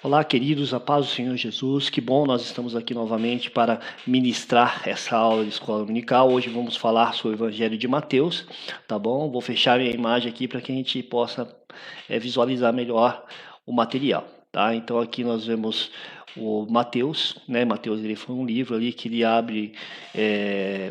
Olá, queridos, a paz do Senhor Jesus. Que bom nós estamos aqui novamente para ministrar essa aula de escola dominical. Hoje vamos falar sobre o Evangelho de Mateus, tá bom? Vou fechar minha imagem aqui para que a gente possa visualizar melhor o material, tá? Então aqui nós vemos o Mateus, né? Mateus ele foi um livro ali que ele abre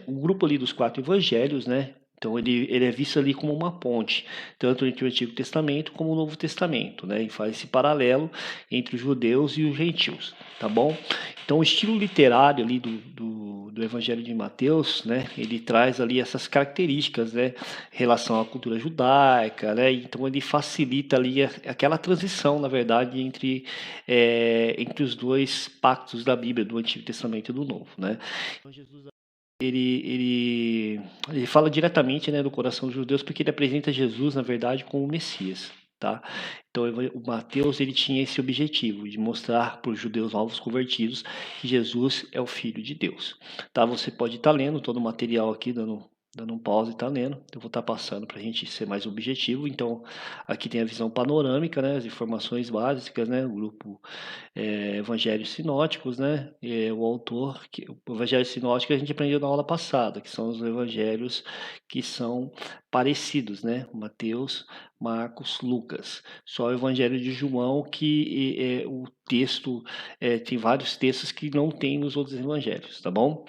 um grupo ali dos 4 evangelhos, né? Então ele é visto ali como uma ponte, tanto entre o Antigo Testamento como o Novo Testamento, né? E faz esse paralelo entre os judeus e os gentios, tá bom? Então o estilo literário ali do Evangelho de Mateus, né? Ele traz ali essas características, né? Em relação à cultura judaica, né? Então ele facilita ali aquela transição, na verdade, entre os dois pactos da Bíblia, do Antigo Testamento e do Novo, né? Então Jesus ele fala diretamente, né, do coração dos judeus, porque ele apresenta Jesus, na verdade, como o Messias, tá? Então o Mateus ele tinha esse objetivo de mostrar para os judeus novos convertidos que Jesus é o Filho de Deus, tá? Você pode estar lendo todo o material aqui, dando um pause e estar lendo. Eu vou estar passando para a gente ser mais objetivo. Então aqui tem a visão panorâmica, né, as informações básicas, né, o grupo evangelhos sinóticos, né? O autor, o evangelho sinótico a gente aprendeu na aula passada, que são os evangelhos que são parecidos, né? Mateus, Marcos, Lucas. Só o evangelho de João que o texto, tem vários textos que não tem nos outros evangelhos, tá bom?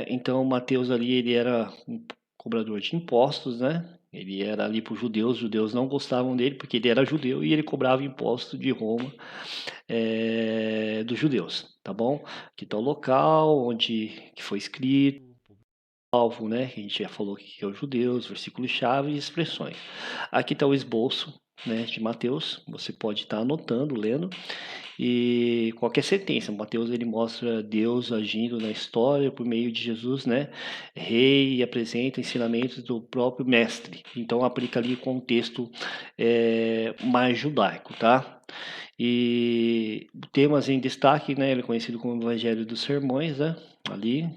Então, Mateus ali, ele era um cobrador de impostos, né? Ele era ali para os judeus não gostavam dele porque ele era judeu e ele cobrava imposto de Roma, dos judeus, tá bom? Aqui está o local onde que foi escrito, alvo, né? A gente já falou que é os judeus, versículos-chave e expressões. Aqui está o esboço, né, de Mateus, você pode estar anotando, lendo, e qualquer sentença. Mateus ele mostra Deus agindo na história por meio de Jesus, né, rei, e apresenta ensinamentos do próprio mestre. Então aplica ali o contexto mais judaico, tá? E temas em destaque, né, ele é conhecido como Evangelho dos Sermões, né, ali.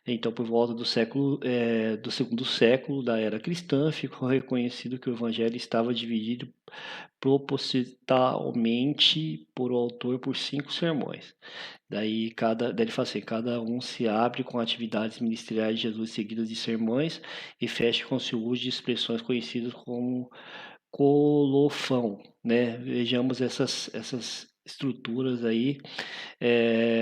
Então, por volta do segundo século da era cristã, ficou reconhecido que o evangelho estava dividido propositalmente por o autor por 5 sermões. Daí ele fala assim, cada um se abre com atividades ministeriais de Jesus seguidas de sermões e fecha com seu uso de expressões conhecidas como colofão, né? Vejamos essas estruturas aí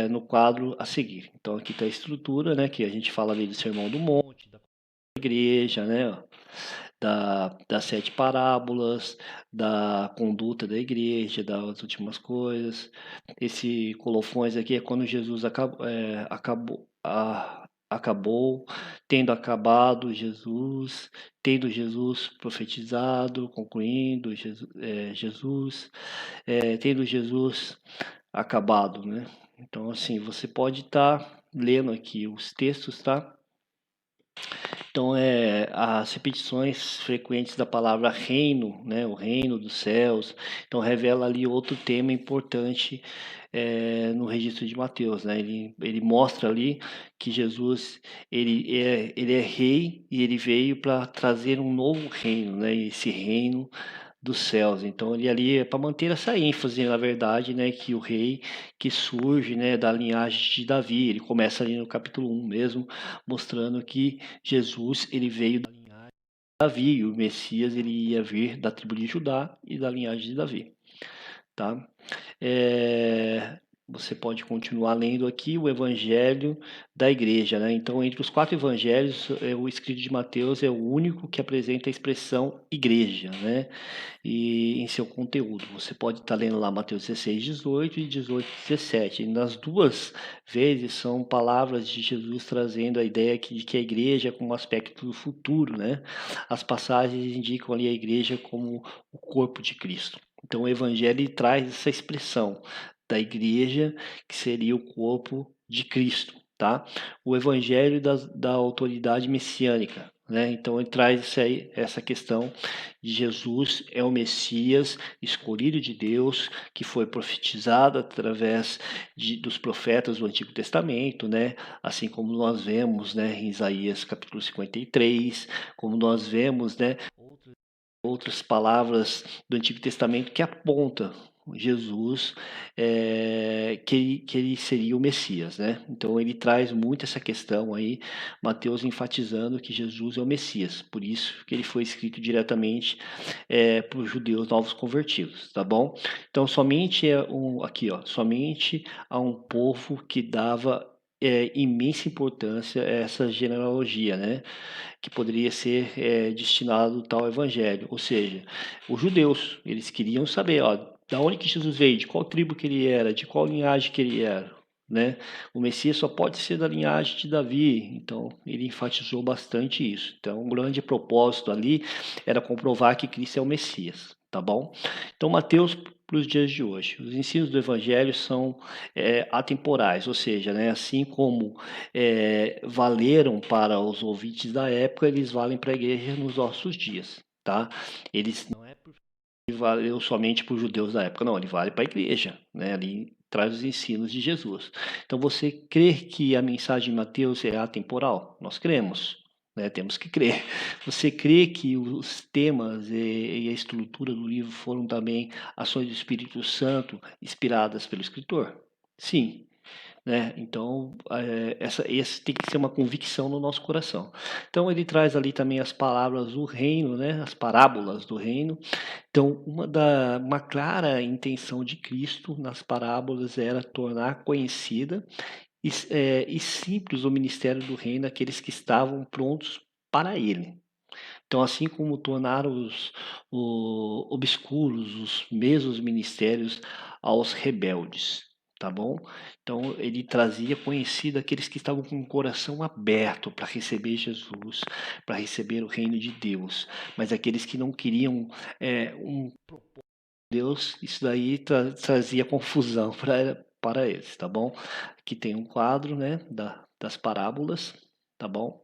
no quadro a seguir. Então aqui está a estrutura, né, que a gente fala ali do Sermão do Monte, da igreja, né, das 7 parábolas, da conduta da igreja, das últimas coisas. Esse colofões aqui é quando Jesus acabou, tendo acabado Jesus, tendo Jesus profetizado, concluindo Jesus, tendo Jesus acabado, né? Então, assim, você pode estar lendo aqui os textos, tá? Então, as repetições frequentes da palavra reino, né? O reino dos céus. Então, revela ali outro tema importante no registro de Mateus, né? Ele mostra ali que Jesus, ele é rei e ele veio para trazer um novo reino, né? Esse reino dos céus. Então ele ali é para manter essa ênfase, na verdade, né, que o rei que surge, né, da linhagem de Davi, ele começa ali no capítulo 1 mesmo, mostrando que Jesus, ele veio da linhagem de Davi, e o Messias ele ia vir da tribo de Judá e da linhagem de Davi, tá? Você pode continuar lendo aqui o Evangelho da Igreja, né? Então, entre os 4 evangelhos, o escrito de Mateus é o único que apresenta a expressão igreja, né? E em seu conteúdo. Você pode estar lendo lá Mateus 16, 18 e 18, 17. E nas duas vezes são palavras de Jesus trazendo a ideia de que a igreja é como um aspecto do futuro, né? As passagens indicam ali a igreja como o corpo de Cristo. Então o evangelho traz essa expressão da igreja que seria o corpo de Cristo, tá? O evangelho da autoridade messiânica, né? Então ele traz essa questão de Jesus é o Messias escolhido de Deus, que foi profetizado através dos profetas do Antigo Testamento, né? Assim como nós vemos, né, em Isaías capítulo 53, como nós vemos, né, outras palavras do Antigo Testamento que apontam, Jesus, que ele seria o Messias, né? Então ele traz muito essa questão aí, Mateus enfatizando que Jesus é o Messias, por isso que ele foi escrito diretamente para os judeus novos convertidos, tá bom? Então aqui ó, somente a um povo que dava imensa importância a essa genealogia, né? Que poderia ser destinado ao tal evangelho. Ou seja, os judeus, eles queriam saber, ó, da onde que Jesus veio, de qual tribo que ele era, de qual linhagem que ele era, né? O Messias só pode ser da linhagem de Davi, então ele enfatizou bastante isso. Então, um grande propósito ali era comprovar que Cristo é o Messias, tá bom? Então, Mateus para os dias de hoje. Os ensinos do Evangelho são atemporais, ou seja, né, assim como valeram para os ouvintes da época, eles valem para a igreja nos nossos dias, tá? Eles não é porque valeu somente para os judeus da época, não, ele vale para a igreja, né? Ali traz os ensinos de Jesus. Então, você crê que a mensagem de Mateus é atemporal? Nós cremos, né? Temos que crer. Você crê que os temas e a estrutura do livro foram também ações do Espírito Santo inspiradas pelo escritor? Sim, né? Então, esse tem que ser uma convicção no nosso coração. Então, ele traz ali também as palavras do reino, né? As parábolas do reino. Então, uma clara intenção de Cristo nas parábolas era tornar conhecida e simples o ministério do reino àqueles que estavam prontos para ele. Então, assim como tornar obscuros os mesmos ministérios aos rebeldes, tá bom? Então, ele trazia conhecido aqueles que estavam com o coração aberto para receber Jesus, para receber o reino de Deus, mas aqueles que não queriam um Deus, isso daí trazia confusão para eles, tá bom? Aqui tem um quadro, né, das parábolas, tá bom?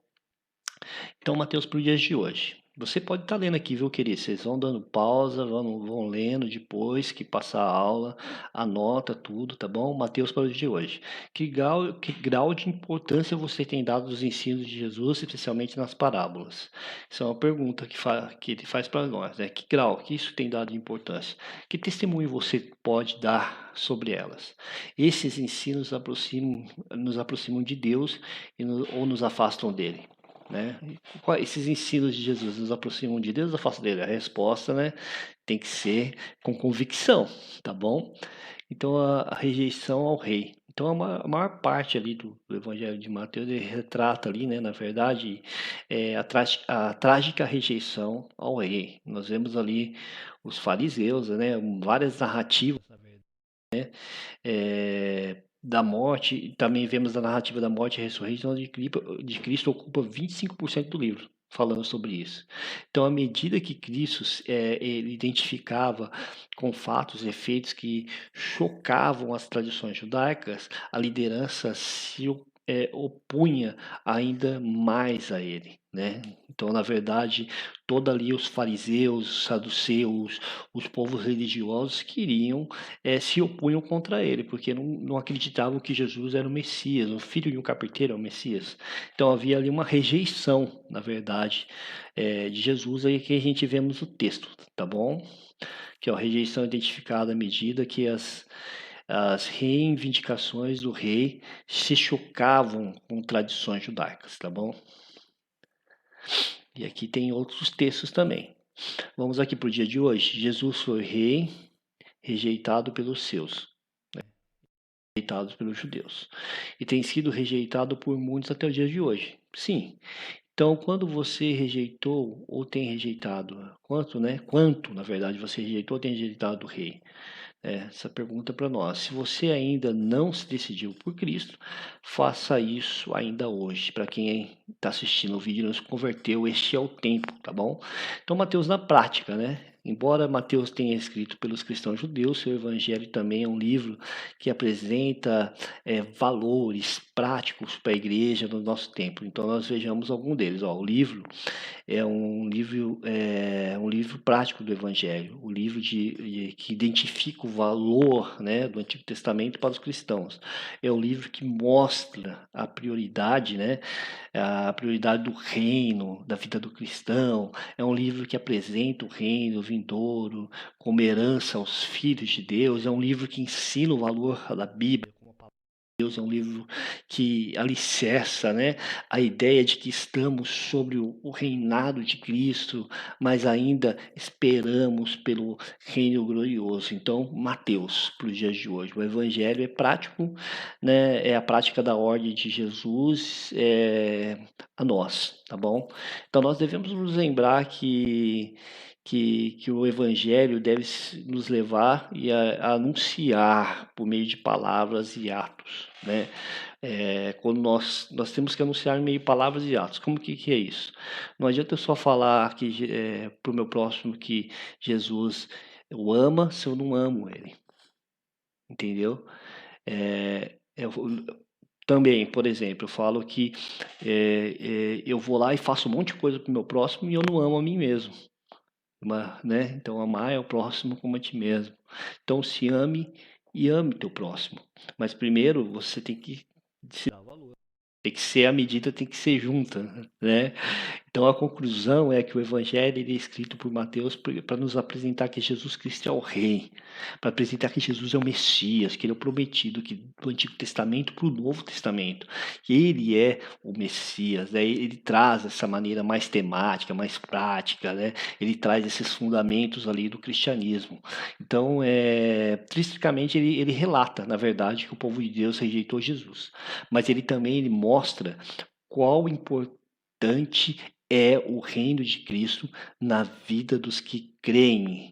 Então, Mateus, para os dias de hoje. Você pode estar lendo aqui, viu, querido? Vocês vão dando pausa, vão lendo depois que passar a aula, anota tudo, tá bom? Mateus para os dias de hoje. Que grau de importância você tem dado aos ensinos de Jesus, especialmente nas parábolas? Isso é uma pergunta que ele faz para nós, né? Que grau que isso tem dado de importância? Que testemunho você pode dar sobre elas? Esses ensinos nos aproximam de Deus ou nos afastam dele? Né? Esses ensinos de Jesus nos aproximam de Deus ou afastam dele? A resposta, né, tem que ser com convicção, tá bom? Então, a rejeição ao rei. Então, a maior parte ali do Evangelho de Mateus ele retrata ali, né, na verdade, a trágica rejeição ao rei. Nós vemos ali os fariseus, né, várias narrativas, na verdade, da morte, e também vemos a narrativa da morte e ressurreição de Cristo ocupa 25% do livro, falando sobre isso. Então, à medida que Cristo ele identificava com fatos e efeitos que chocavam as tradições judaicas, a liderança opunha ainda mais a ele, né? Então, na verdade, toda ali os fariseus, os saduceus, os povos religiosos queriam se opunham contra ele, porque não acreditavam que Jesus era o Messias, o filho de um carpinteiro é o Messias. Então havia ali uma rejeição, na verdade, de Jesus, aí que a gente vemos o texto, tá bom? Que é a rejeição identificada à medida que as reivindicações do rei se chocavam com tradições judaicas, tá bom? E aqui tem outros textos também. Vamos aqui para o dia de hoje. Jesus foi rei rejeitado pelos seus, rejeitados pelos judeus, e tem sido rejeitado por muitos até o dia de hoje. Sim. Então, quando você rejeitou ou tem rejeitado, quanto, na verdade, você rejeitou ou tem rejeitado o rei? Essa pergunta para nós. Se você ainda não se decidiu por Cristo, faça isso ainda hoje. Para quem está assistindo o vídeo e não se converteu, este é o tempo, tá bom? Então, Mateus na prática, né? Embora Mateus tenha escrito pelos cristãos judeus, seu evangelho também é um livro que apresenta valores práticos para a igreja no nosso tempo. Então, nós vejamos algum deles. O livro é um livro prático do Evangelho, o livro que identifica o valor, né, do Antigo Testamento para os cristãos. É o livro que mostra a prioridade, né, a prioridade do reino, da vida do cristão. É um livro que apresenta o reino vindouro, como herança aos filhos de Deus. É um livro que ensina o valor da Bíblia. Deus é um livro que alicerça, né, a ideia de que estamos sobre o reinado de Cristo, mas ainda esperamos pelo reino glorioso. Então, Mateus, para os dias de hoje. O Evangelho é prático, né, é a prática da ordem de Jesus a nós, tá bom? Então, nós devemos nos lembrar que o Evangelho deve nos levar a anunciar por meio de palavras e atos, né? Quando nós temos que anunciar em meio de palavras e atos. Como que é isso? Não adianta eu só falar para o meu próximo que Jesus o ama se eu não amo ele, entendeu? Eu também, por exemplo, eu falo que eu vou lá e faço um monte de coisa para o meu próximo e eu não amo a mim mesmo. Né? Então, amar é o próximo como a ti mesmo. Então, se ame e ame teu próximo. Mas primeiro você tem que se dar valor. Tem que ser a medida, tem que ser junta, né? Então a conclusão é que o Evangelho ele é escrito por Mateus para nos apresentar que Jesus Cristo é o Rei, para apresentar que Jesus é o Messias, que ele é o prometido, que do Antigo Testamento para o Novo Testamento, que ele é o Messias, né? Ele traz essa maneira mais temática, mais prática, né? Ele traz esses fundamentos ali do cristianismo. Então, tristicamente, ele relata, na verdade, que o povo de Deus rejeitou Jesus, mas ele mostra qual importante é o reino de Cristo na vida dos que creem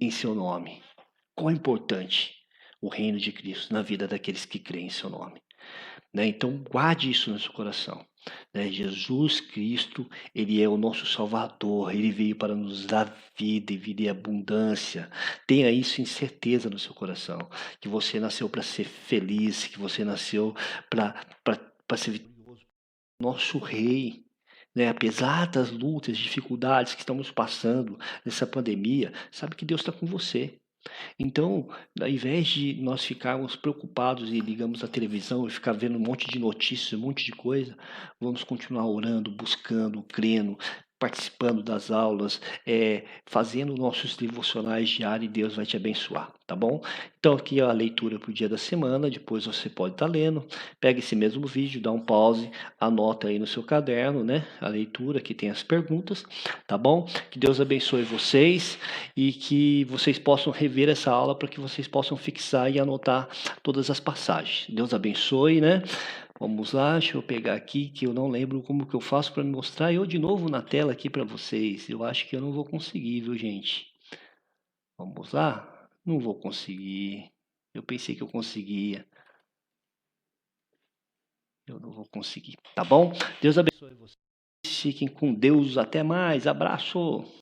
em seu nome. Qual é importante o reino de Cristo na vida daqueles que creem em seu nome? Né? Então, guarde isso no seu coração. Né? Jesus Cristo, ele é o nosso Salvador, ele veio para nos dar vida e vida em abundância. Tenha isso em certeza no seu coração, que você nasceu para ser feliz, que você nasceu para ser vitorioso. Nosso Rei, né? Apesar das lutas, dificuldades que estamos passando nessa pandemia, sabe que Deus está com você. Então, ao invés de nós ficarmos preocupados e ligamos a televisão e ficar vendo um monte de notícias, um monte de coisa, vamos continuar orando, buscando, crendo, participando das aulas, fazendo nossos devocionais diários e Deus vai te abençoar, tá bom? Então, aqui é a leitura para o dia da semana, depois você pode estar lendo, pega esse mesmo vídeo, dá um pause, anota aí no seu caderno, né? A leitura, que tem as perguntas, tá bom? Que Deus abençoe vocês e que vocês possam rever essa aula para que vocês possam fixar e anotar todas as passagens. Deus abençoe, né? Vamos lá, deixa eu pegar aqui que eu não lembro como que eu faço para me mostrar eu de novo na tela aqui para vocês. Eu acho que eu não vou conseguir, viu, gente? Vamos lá? Não vou conseguir. Eu pensei que eu conseguia. Eu não vou conseguir, tá bom? Deus abençoe vocês. Fiquem com Deus. Até mais. Abraço.